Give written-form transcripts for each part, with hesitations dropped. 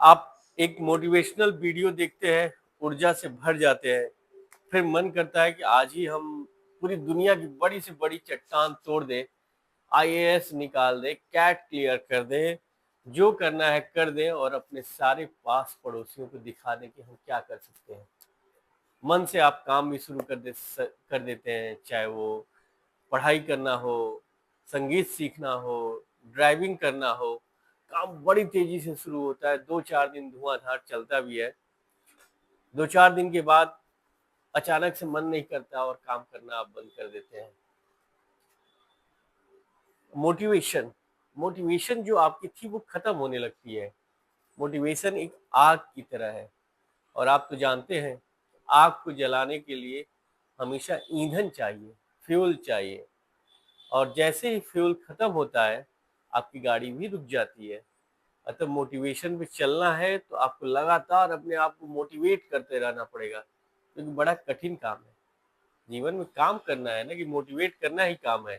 आप एक motivational video देखते हैं, ऊर्जा से भर जाते हैं, फिर मन करता है कि आज ही हम पूरी दुनिया की बड़ी से बड़ी चट्टान तोड़ दें, आईएएस निकाल दें, कैट क्लियर कर दें, जो करना है कर दें और अपने सारे पास पड़ोसियों को दिखा दें कि हम क्या कर सकते हैं। मन से आप काम भी शुरू कर देते हैं, चाहे वो पढ़ाई करना हो, संगीत सीखना हो, ड्राइविंग करना हो, काम बड़ी तेजी से शुरू होता है, 2-4 दिन धुआंधार चलता भी है। 2-4 दिन के बाद अचानक से मन नहीं करता और काम करना आप बंद कर देते हैं। मोटिवेशन मोटिवेशन जो आपकी थी वो खत्म होने लगती है। मोटिवेशन एक आग की तरह है और आप तो जानते हैं, आग को जलाने के लिए हमेशा ईंधन चाहिए, फ्यूल चाहिए। और जैसे ही फ्यूल खत्म होता है, आपकी गाड़ी भी रुक जाती है। अतः मोटिवेशन पे चलना है तो आपको लगातार अपने आप को मोटिवेट करते रहना पड़ेगा, क्योंकि बड़ा कठिन काम है। जीवन में काम करना है ना, कि मोटिवेट करना ही काम है।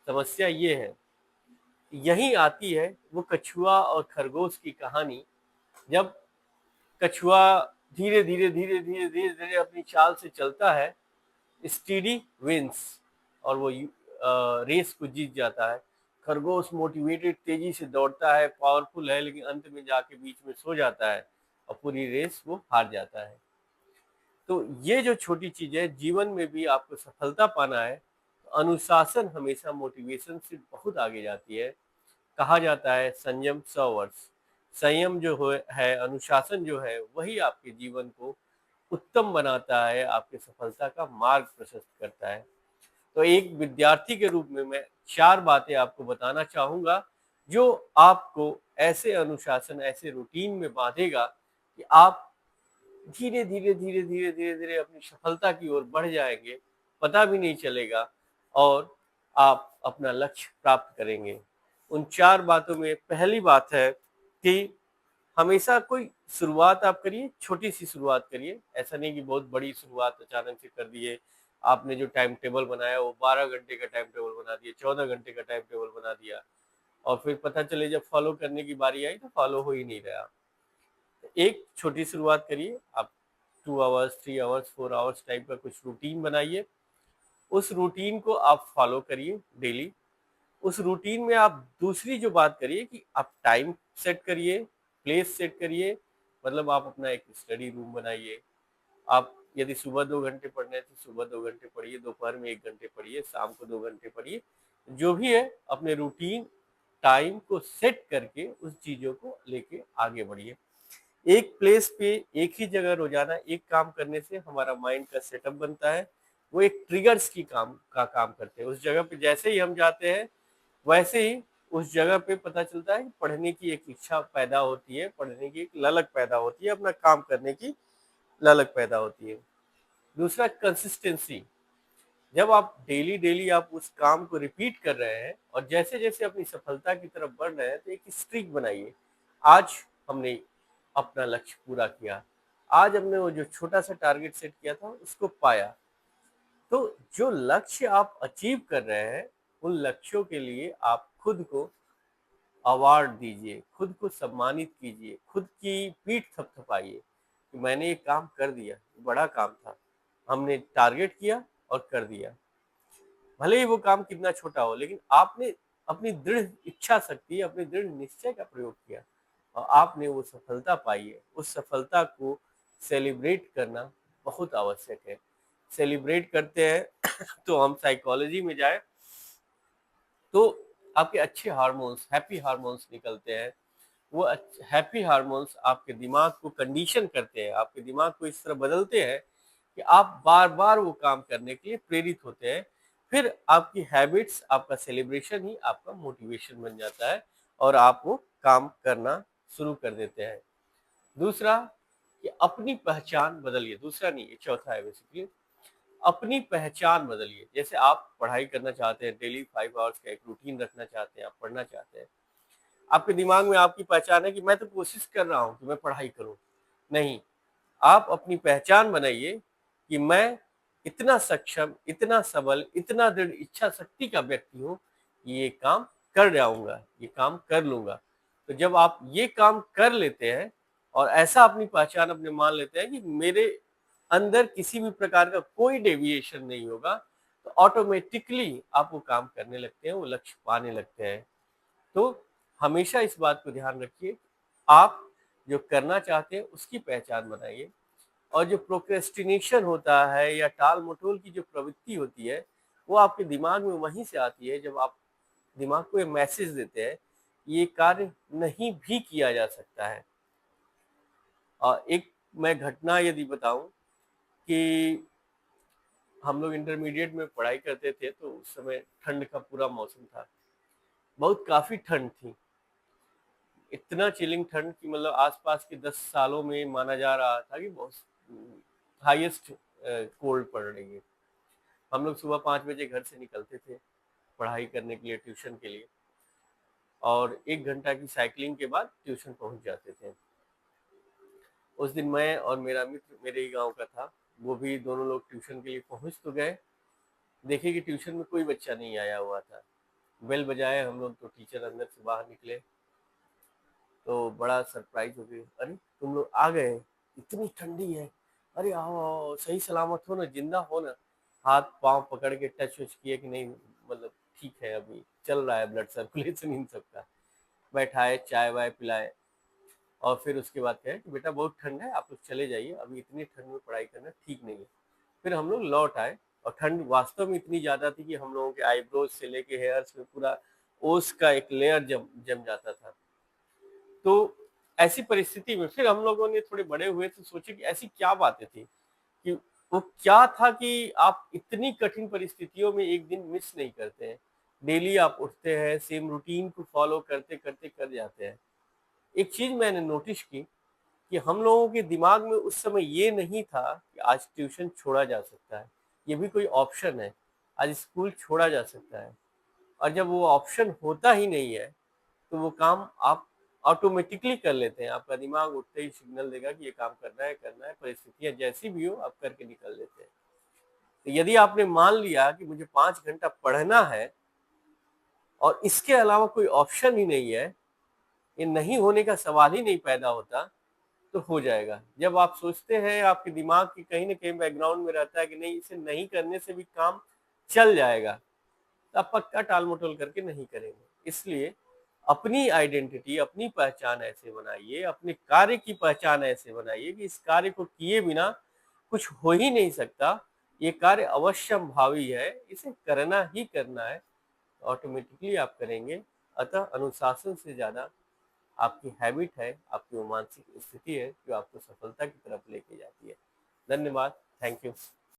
समस्या ये है, यहीं आती है वो कछुआ और खरगोश की कहानी। जब कछुआ धीरे धीरे धीरे धीरे धीरे धीरे अपनी चाल से चलता है, स्टीडी विंस, और वो रेस को जीत जाता है। खरगोश मोटिवेटेड तेजी से दौड़ता है, पावरफुल है, लेकिन अंत में जाके बीच में सो जाता है और पूरी रेस वो हार जाता है। तो ये जो छोटी चीज है, जीवन में भी आपको सफलता पाना है तो अनुशासन हमेशा मोटिवेशन से बहुत आगे जाती है। कहा जाता है संयम 100 वर्ष। संयम जो है, अनुशासन जो है, वही आपके जीवन को उत्तम बनाता है, आपके सफलता का मार्ग प्रशस्त करता है। तो एक विद्यार्थी के रूप में मैं 4 बातें आपको बताना चाहूंगा, जो आपको ऐसे अनुशासन, ऐसे रूटीन में बांधेगा कि आप धीरे धीरे धीरे धीरे धीरे धीरे अपनी सफलता की ओर बढ़ जाएंगे, पता भी नहीं चलेगा, और आप अपना लक्ष्य प्राप्त करेंगे। उन 4 बातों में पहली बात है कि हमेशा कोई शुरुआत आप करिए, छोटी सी शुरुआत करिए। ऐसा नहीं कि बहुत बड़ी शुरुआत अचानक से कर दिए। आपने जो टाइम टेबल बनाया वो 12 घंटे का टाइम टेबल बना दिया, 14 घंटे का टाइम टेबल बना दिया, और फिर पता चले जब फॉलो करने की बारी आई तो फॉलो हो ही नहीं रहा। एक छोटी शुरुआत करिए आप, 2 आवर्स, 3 आवर्स, 4 आवर्स टाइप का कुछ रूटीन बनाइए। उस रूटीन को आप फॉलो करिए डेली। उस रूटीन में आप दूसरी जो बात करिए कि आप टाइम सेट करिए, प्लेस सेट करिए। मतलब आप अपना एक स्टडी रूम बनाइए। आप यदि सुबह 2 घंटे पढ़ना है तो सुबह 2 घंटे पढ़िए, दोपहर में 1 घंटे पढ़िए, शाम को 2 घंटे पढ़िए। जो भी है अपने रूटीन टाइम को सेट करके उस चीजों को लेके आगे बढ़िए। एक प्लेस पे एक ही जगह रोजाना एक काम करने से हमारा माइंड का सेटअप बनता है। वो एक ट्रिगर्स की काम करते हैं। उस जगह पे जैसे ही हम जाते हैं, वैसे ही उस जगह पे पता चलता है कि पढ़ने की एक इच्छा पैदा होती है, पढ़ने की एक ललक पैदा होती है, अपना काम करने की ललक पैदा होती है। दूसरा, कंसिस्टेंसी। जब आप डेली डेली आप उस काम को रिपीट कर रहे हैं और जैसे जैसे अपनी सफलता की तरफ बढ़ रहे हैं, तो एक स्ट्रीक बनाइए। आज हमने अपना लक्ष्य पूरा किया, आज हमने वो जो छोटा सा टारगेट सेट किया था उसको पाया। तो जो लक्ष्य आप अचीव कर रहे हैं, उन लक्ष्यों के लिए आप खुद को अवार्ड दीजिए, खुद को सम्मानित कीजिए, खुद की पीठ थपथपाइए कि मैंने ये काम कर दिया, बड़ा काम था, हमने टारगेट किया और कर दिया। भले ही वो काम कितना छोटा हो, लेकिन आपने अपनी दृढ़ इच्छा शक्ति, अपने दृढ़ निश्चय का प्रयोग किया और आपने वो सफलता पाई है। उस सफलता को सेलिब्रेट करना बहुत आवश्यक है। सेलिब्रेट करते हैं तो हम साइकोलॉजी में जाए तो आपके अच्छे हार्मोन्स, हैप्पी हार्मोन्स निकलते हैं। वो हैप्पी हार्मोन्स आपके दिमाग को कंडीशन करते हैं, आपके दिमाग को इस तरह बदलते हैं कि आप बार बार वो काम करने के लिए प्रेरित होते हैं। फिर आपकी हैबिट्स, आपका सेलिब्रेशन ही आपका मोटिवेशन बन जाता है और आप वो काम करना शुरू कर देते हैं। दूसरा, कि अपनी पहचान बदलिए। दूसरा नहीं, ये चौथा है बेसिकली। अपनी पहचान बदलिए। जैसे आप पढ़ाई करना चाहते हैं, डेली 5 आवर्स का एक रूटीन रखना चाहते हैं, आप पढ़ना चाहते हैं, आपके दिमाग में आपकी पहचान है कि मैं तो कोशिश कर रहा हूं कि मैं पढ़ाई करूं। नहीं, आप अपनी पहचान बनाइए कि मैं इतना सक्षम, इतना सबल, इतना दृढ़ इच्छा शक्ति का व्यक्ति हूं कि ये काम कर जाऊंगा, ये काम कर लूंगा। तो जब आप ये काम कर लेते हैं और ऐसा अपनी पहचान अपने मान लेते हैं कि मेरे अंदर किसी भी प्रकार का कोई डेविएशन नहीं होगा, तो ऑटोमेटिकली आप वो काम करने लगते हैं, वो लक्ष्य पाने लगते हैं। तो हमेशा इस बात को ध्यान रखिए, आप जो करना चाहते हैं उसकी पहचान बनाइए, और जो प्रोक्रेस्टिनेशन होता है या टाल-मटोल की जो प्रवृत्ति होती है, वो आपके दिमाग में वहीं से आती है जब आप दिमाग को ये मैसेज देते हैं, ये कार्य नहीं भी किया जा सकता है। एक मैं घटना यदि बताऊँ कि हम लोग इंटरमीडिएट में पढ़ाई करते थे, तो उस समय ठंड का पूरा मौसम था। बहुत काफ़ी ठंड थी। इतना चिलिंग ठंड कि मतलब आस-पास के 10 सालों में माना जा रहा था कि बहुत हाईएस्ट कोल्ड पड़ रही है। हम लोग सुबह 5 बजे घर से निकलते थे, पढ़ाई करने के लिए, ट्यूशन के लिए, और 1 घंटा की साइक्लिंग के बाद ट्यूशन पहुँच जाते थे। उस दिन मैं और मेरा मित्र मेरे ही गाँव का था, वो भी दोनों लोग ट्यूशन के लिए पहुँच तो गए, देखे कि ट्यूशन में कोई बच्चा नहीं आया हुआ था। बेल बजाए हम लोग, तो टीचर अंदर से बाहर निकले, तो बड़ा सरप्राइज़ हो गए, "अरे! तुम लोग आ गए, इतनी ठंडी है, अरे आओ, आओ, सही सलामत हो ना, ज़िंदा हो ना?" हाथ-पाँव पकड़ के टच-वच किए कि नहीं, मतलब ठीक है, अभी चल रहा है ब्लड सर्कुलेशन इन सब का। बैठाए, चाय-वाय पिलाए, और फिर उसके बाद कहे कि बेटा बहुत ठंड है, आप लोग चले जाइए, अभी इतनी ठंड में पढ़ाई करना ठीक नहीं है। फिर हम लोग लौट आए, और ठंड वास्तव में इतनी ज़्यादा थी कि हम लोगों के आईब्रोज से लेके हेयर्स में पूरा ओस का एक लेयर जम जम जाता था। तो ऐसी परिस्थिति में फिर हम लोगों ने, थोड़े बड़े हुए तो सोचे कि ऐसी क्या बातें थी, कि वो क्या था कि आप इतनी कठिन परिस्थितियों में एक दिन मिस नहीं करते हैं। डेली आप उठते हैं, सेम रूटीन को फॉलो करते-करते कर जाते हैं। एक चीज़ मैंने नोटिस की कि हम लोगों के दिमाग में उस समय ये नहीं था कि आज ट्यूशन छोड़ा जा सकता है, ये भी कोई ऑप्शन है, आज स्कूल छोड़ा जा सकता है। और जब वो ऑप्शन होता ही नहीं है, तो वो काम आप ऑटोमेटिकली कर लेते हैं। आपका दिमाग उठते ही सिग्नल देगा कि ये काम करना है, परिस्थितियाँ जैसी भी हो आप करके निकल लेते हैं। तो यदि आपने मान लिया कि मुझे 5 घंटा पढ़ना है और इसके अलावा कोई ऑप्शन ही नहीं है, ये नहीं होने का सवाल ही नहीं पैदा होता, तो हो जाएगा। जब आप सोचते हैं, आपके दिमाग की कहीं न कहीं बैकग्राउंड में रहता है कि नहीं, इसे नहीं करने से भी काम चल जाएगा, तो आप पक्का टाल-मटोल करके नहीं करेंगे। इसलिए अपनी आइडेंटिटी, अपनी पहचान ऐसे बनाइए, अपने कार्य की पहचान ऐसे बनाइए कि इस कार्य को किए बिना कुछ हो ही नहीं सकता। ये कार्य अवश्यंभावी है, इसे करना ही करना है, ऑटोमेटिकली आप करेंगे। अतः अनुशासन से ज़्यादा आपकी हैबिट है, आपकी वो मानसिक स्थिति है जो आपको सफलता की तरफ लेके जाती है। धन्यवाद, थैंक यू।